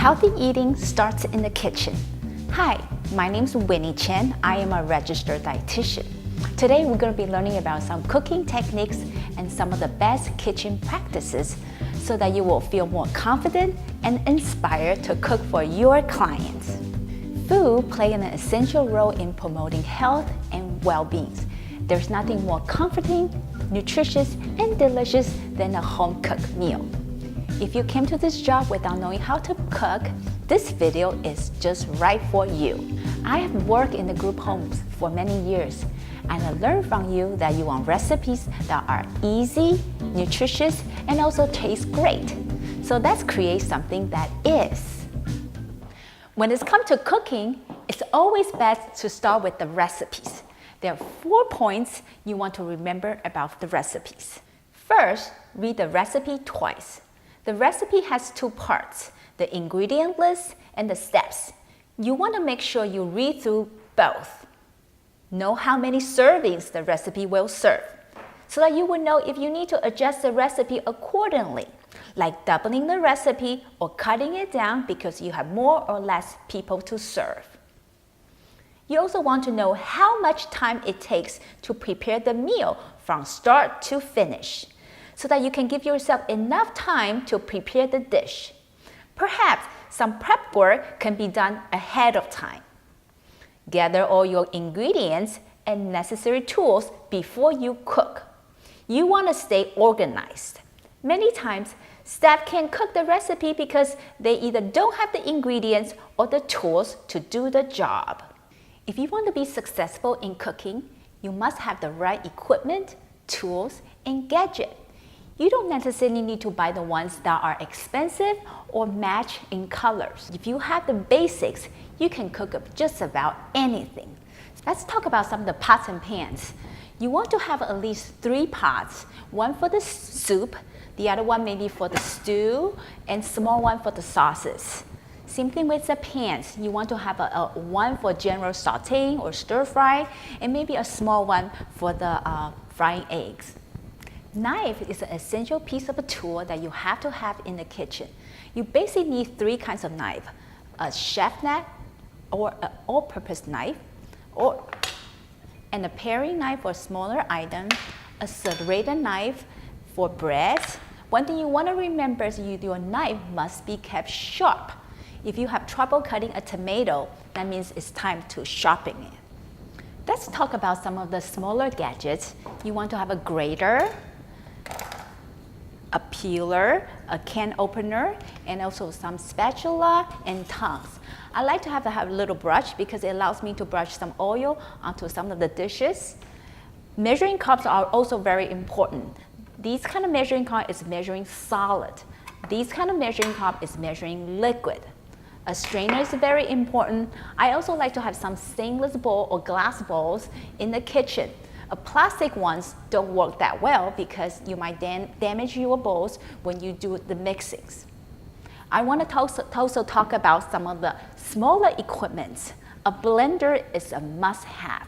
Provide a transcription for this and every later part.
Healthy eating starts in the kitchen. Hi, my name is Winnie Chen. I am a registered dietitian. Today we're going to be learning about some cooking techniques and some of the best kitchen practices so that you will feel more confident and inspired to cook for your clients. Food plays an essential role in promoting health and well-being. There's nothing more comforting, nutritious, and delicious than a home-cooked meal. If you came to this job without knowing how to cook, this video is just right for you. I have worked in the group homes for many years, and I learned from you that you want recipes that are easy, nutritious, and also taste great. So let's create something that is. When it's come to cooking, it's always best to start with the recipes. There are 4 points you want to remember about the recipes. First, read the recipe twice. The recipe has 2 parts, the ingredient list and the steps. You want to make sure you read through both. Know how many servings the recipe will serve, so that you will know if you need to adjust the recipe accordingly, like doubling the recipe or cutting it down because you have more or less people to serve. You also want to know how much time it takes to prepare the meal from start to finish, so that you can give yourself enough time to prepare the dish. Perhaps some prep work can be done ahead of time. Gather all your ingredients and necessary tools before you cook. You want to stay organized. Many times, staff can't cook the recipe because they either don't have the ingredients or the tools to do the job. If you want to be successful in cooking, you must have the right equipment, tools, and gadgets. You don't necessarily need to buy the ones that are expensive or match in colors. If you have the basics, you can cook up just about anything. Let's talk about some of the pots and pans. You want to have at least 3 pots, one for the soup, the other one maybe for the stew, and small one for the sauces. Same thing with the pans. You want to have one for general sauteing or stir fry, and maybe a small one for the frying eggs. Knife is an essential piece of a tool that you have to have in the kitchen. You basically need 3 kinds of knife: a chef knife, or an all-purpose knife, and a paring knife for smaller items, a serrated knife for breads. One thing you want to remember is your knife must be kept sharp. If you have trouble cutting a tomato, that means it's time to sharpen it. Let's talk about some of the smaller gadgets. You want to have a grater, a peeler, a can opener, and also some spatula and tongs. I like to have a little brush because it allows me to brush some oil onto some of the dishes. Measuring cups are also very important. These kind of measuring cup is measuring solid. These kind of measuring cup is measuring liquid. A strainer is very important. I also like to have some stainless bowl or glass bowls in the kitchen. Plastic ones don't work that well because you might damage your bowls when you do the mixings. I want to also talk about some of the smaller equipments. A blender is a must-have.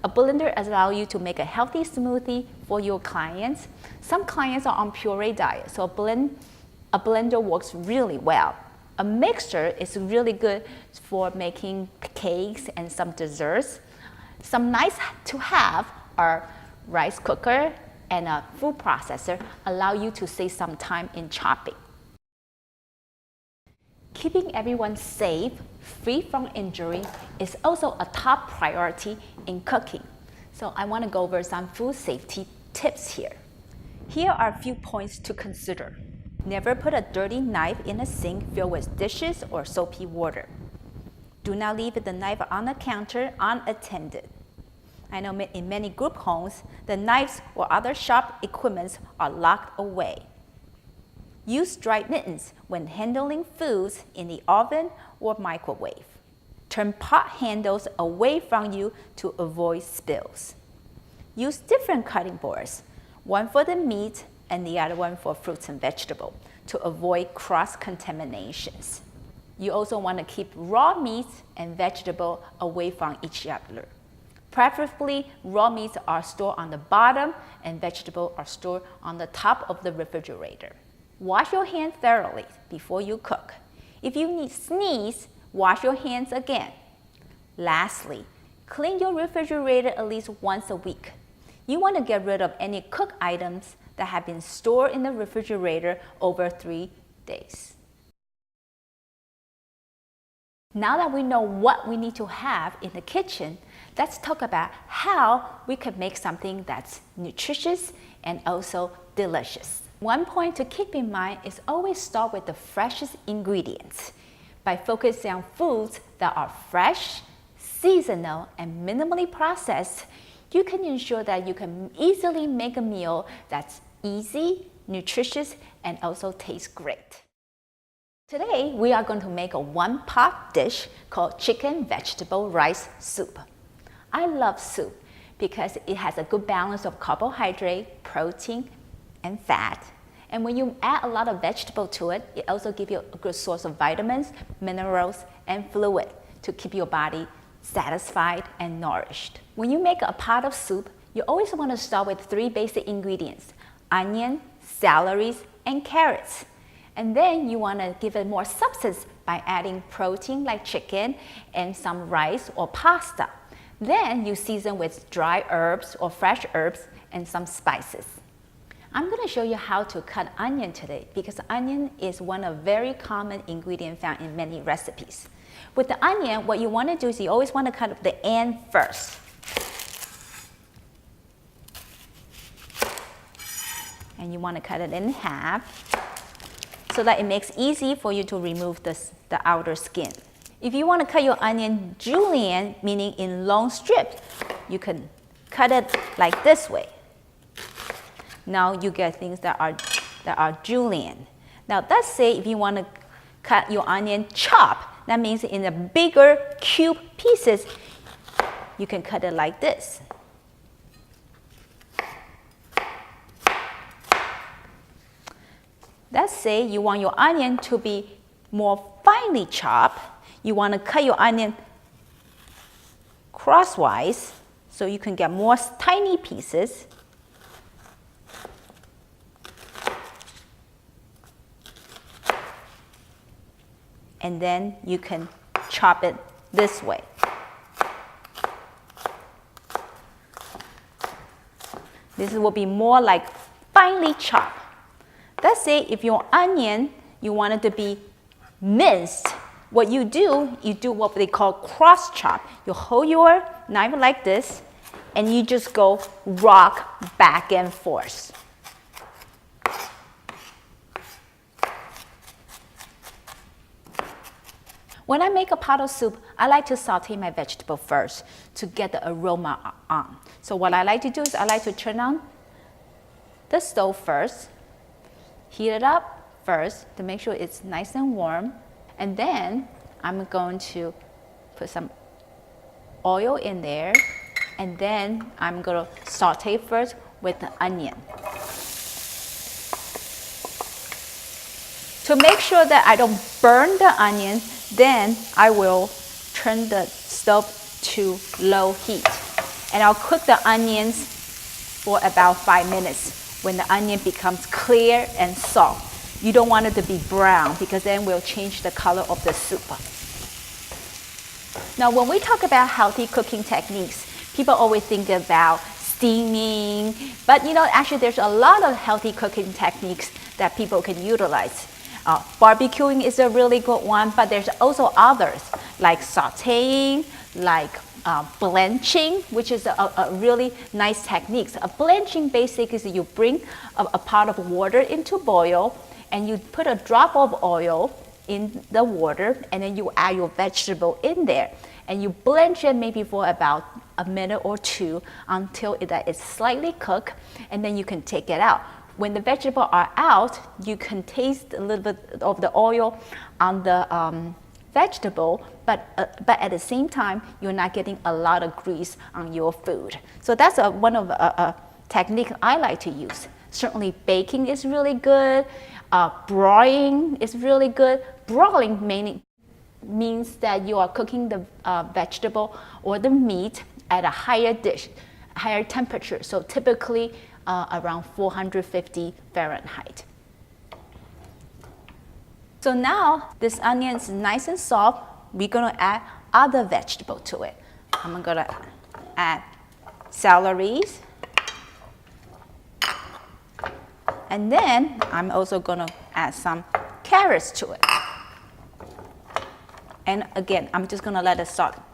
A blender allows you to make a healthy smoothie for your clients. Some clients are on puree diet, so a blender works really well. A mixer is really good for making cakes and some desserts. Some nice to have are rice cooker and a food processor allow you to save some time in chopping. Keeping everyone safe, free from injury, is also a top priority in cooking. So I want to go over some food safety tips here. Here are a few points to consider. Never put a dirty knife in a sink filled with dishes or soapy water. Do not leave the knife on the counter unattended. I know in many group homes, the knives or other sharp equipment are locked away. Use dry mittens when handling foods in the oven or microwave. Turn pot handles away from you to avoid spills. Use different cutting boards, one for the meat and the other one for fruits and vegetables, to avoid cross-contaminations. You also want to keep raw meats and vegetables away from each other. Preferably, raw meats are stored on the bottom and vegetables are stored on the top of the refrigerator. Wash your hands thoroughly before you cook. If you need sneeze, wash your hands again. Lastly, clean your refrigerator at least once a week. You want to get rid of any cooked items that have been stored in the refrigerator over 3 days. Now that we know what we need to have in the kitchen, let's talk about how we can make something that's nutritious and also delicious. One point to keep in mind is always start with the freshest ingredients. By focusing on foods that are fresh, seasonal, and minimally processed, you can ensure that you can easily make a meal that's easy, nutritious, and also tastes great. Today, we are going to make a one-pot dish called chicken vegetable rice soup. I love soup because it has a good balance of carbohydrate, protein, and fat. And when you add a lot of vegetable to it, it also gives you a good source of vitamins, minerals, and fluid to keep your body satisfied and nourished. When you make a pot of soup, you always want to start with 3 basic ingredients: onion, celery, and carrots. And then you want to give it more substance by adding protein like chicken and some rice or pasta. Then you season with dry herbs or fresh herbs and some spices. I'm going to show you how to cut onion today because onion is one of very common ingredient found in many recipes. With the onion, what you want to do is you always want to cut the end first. And you want to cut it in half so that it makes easy for you to remove the outer skin. If you want to cut your onion julienne, meaning in long strips, you can cut it like this way. Now you get things that are julienne. Now let's say if you want to cut your onion chop, that means in the bigger cube pieces, you can cut it like this. Let's say you want your onion to be more finely chopped. You want to cut your onion crosswise so you can get more tiny pieces. And then you can chop it this way. This will be more like finely chopped. Let's say if your onion, you want it to be minced, what you do what they call cross chop. You hold your knife like this, and you just go rock back and forth. When I make a pot of soup, I like to saute my vegetable first to get the aroma on. So what I like to do is I like to turn on the stove first, heat it up first to make sure it's nice and warm, and then I'm going to put some oil in there, and then I'm going to saute first with the onion. To make sure that I don't burn the onion, then I will turn the stove to low heat. And I'll cook the onions for about 5 minutes. When the onion becomes clear and soft, you don't want it to be brown because then we'll change the color of the soup. Now, when we talk about healthy cooking techniques, people always think about steaming, but actually there's a lot of healthy cooking techniques that people can utilize. Barbecuing is a really good one, but there's also others like sauteing, like blanching, which is a really nice technique. A blanching basically is you bring a pot of water into boil, and you put a drop of oil in the water, and then you add your vegetable in there, and you blanch it maybe for about a minute or 2 until it is slightly cooked, and then you can take it out. When the vegetables are out, you can taste a little bit of the oil on the vegetable, but at the same time, you're not getting a lot of grease on your food. So that's one of a technique I like to use. Certainly baking is really good. Broiling is really good. Broiling means that you are cooking the vegetable or the meat at a higher temperature. So typically around 450 Fahrenheit. So now this onion is nice and soft. We're gonna add other vegetable to it. I'm gonna add celeries. And then I'm also gonna add some carrots to it. And again, I'm just gonna let it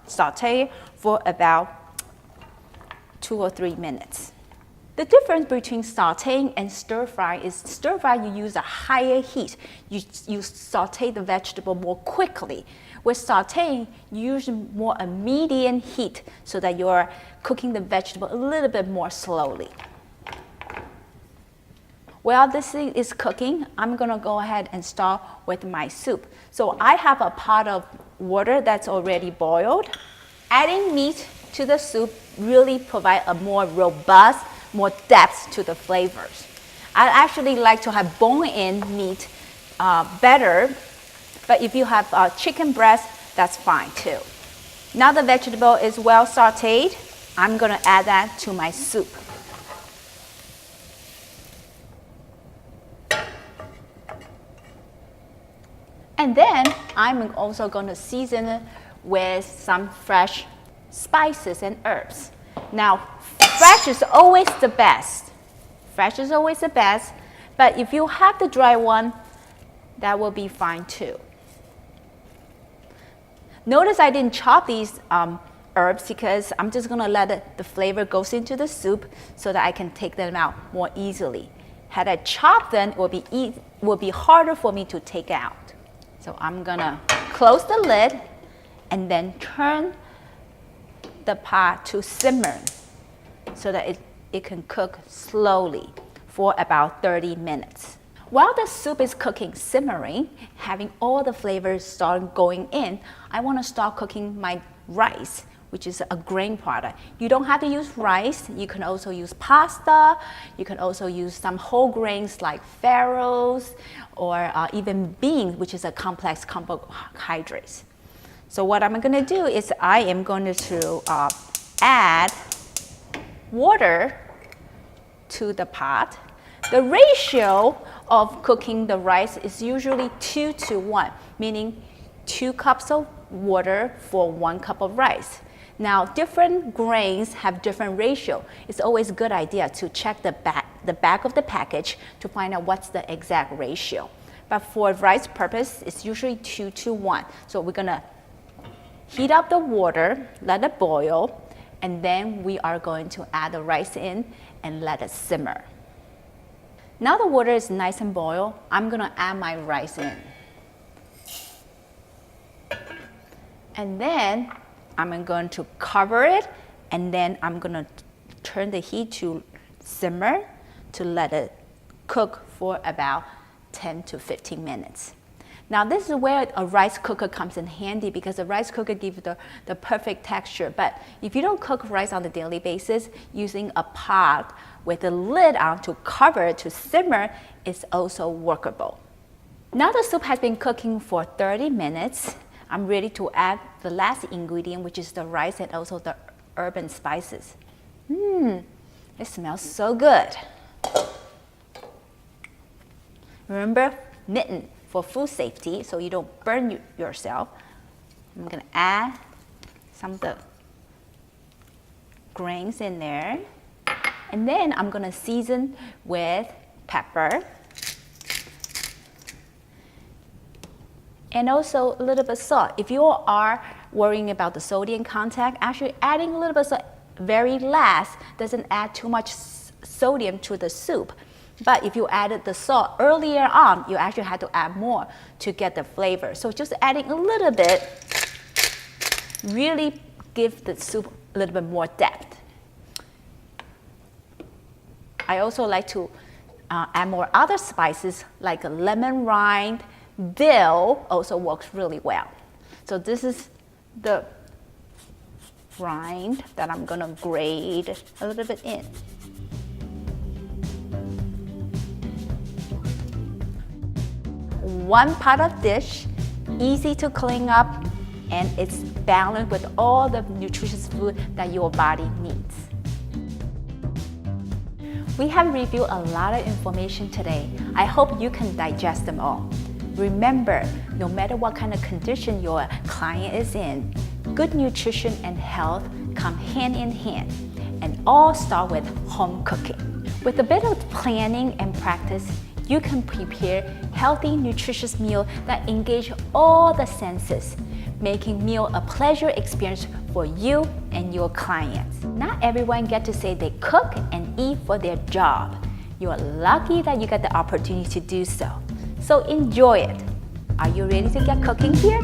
saute for about 2 or 3 minutes. The difference between sauteing and stir fry is stir fry you use a higher heat. You saute the vegetable more quickly. With sauteing, you use more a medium heat so that you're cooking the vegetable a little bit more slowly. While this thing is cooking, I'm gonna go ahead and start with my soup. So I have a pot of water that's already boiled. Adding meat to the soup really provide a more robust, more depth to the flavors. I actually like to have bone-in meat better, but if you have chicken breast, that's fine too. Now the vegetable is well sauteed, I'm gonna add that to my soup. And then I'm also going to season it with some fresh spices and herbs. Now, fresh is always the best. Fresh is always the best, but if you have the dry one, that will be fine too. Notice I didn't chop these herbs because I'm just going to let the flavor goes into the soup so that I can take them out more easily. Had I chopped them, it will be harder for me to take out. So I'm gonna close the lid and then turn the pot to simmer so that it can cook slowly for about 30 minutes. While the soup is cooking, simmering, having all the flavors start going in, I wanna start cooking my rice, which is a grain product. You don't have to use rice. You can also use pasta. You can also use some whole grains like farros or even beans, which is a complex carbohydrates. So what I'm gonna do is I am going to add water to the pot. The ratio of cooking the rice is usually 2 to 1, meaning 2 cups of water for 1 cup of rice. Now, different grains have different ratio. It's always a good idea to check the back of the package to find out what's the exact ratio. But for rice purpose, it's usually 2 to 1. So we're gonna heat up the water, let it boil, and then we are going to add the rice in and let it simmer. Now the water is nice and boiled, I'm gonna add my rice in. And then I'm going to cover it, and then I'm gonna turn the heat to simmer to let it cook for about 10 to 15 minutes. Now this is where a rice cooker comes in handy because a rice cooker gives the perfect texture. But if you don't cook rice on a daily basis, using a pot with a lid on to cover it to simmer is also workable. Now the soup has been cooking for 30 minutes. I'm ready to add the last ingredient, which is the rice and also the herb and spices. It smells so good. Remember, mitten for food safety, so you don't burn yourself. I'm gonna add some of the grains in there. And then I'm gonna season with pepper. And also a little bit of salt. If you are worrying about the sodium content, actually adding a little bit of salt very last doesn't add too much sodium to the soup. But if you added the salt earlier on, you actually had to add more to get the flavor. So just adding a little bit really gives the soup a little bit more depth. I also like to add more other spices like a lemon rind. Dill also works really well. So this is the rind that I'm gonna grate a little bit in. One pot of dish, easy to clean up, and it's balanced with all the nutritious food that your body needs. We have reviewed a lot of information today. I hope you can digest them all. Remember, no matter what kind of condition your client is in, good nutrition and health come hand in hand, and all start with home cooking. With a bit of planning and practice, you can prepare healthy, nutritious meals that engage all the senses, making meal a pleasure experience for you and your clients. Not everyone gets to say they cook and eat for their job. You are lucky that you got the opportunity to do so. So enjoy it. Are you ready to get cooking here?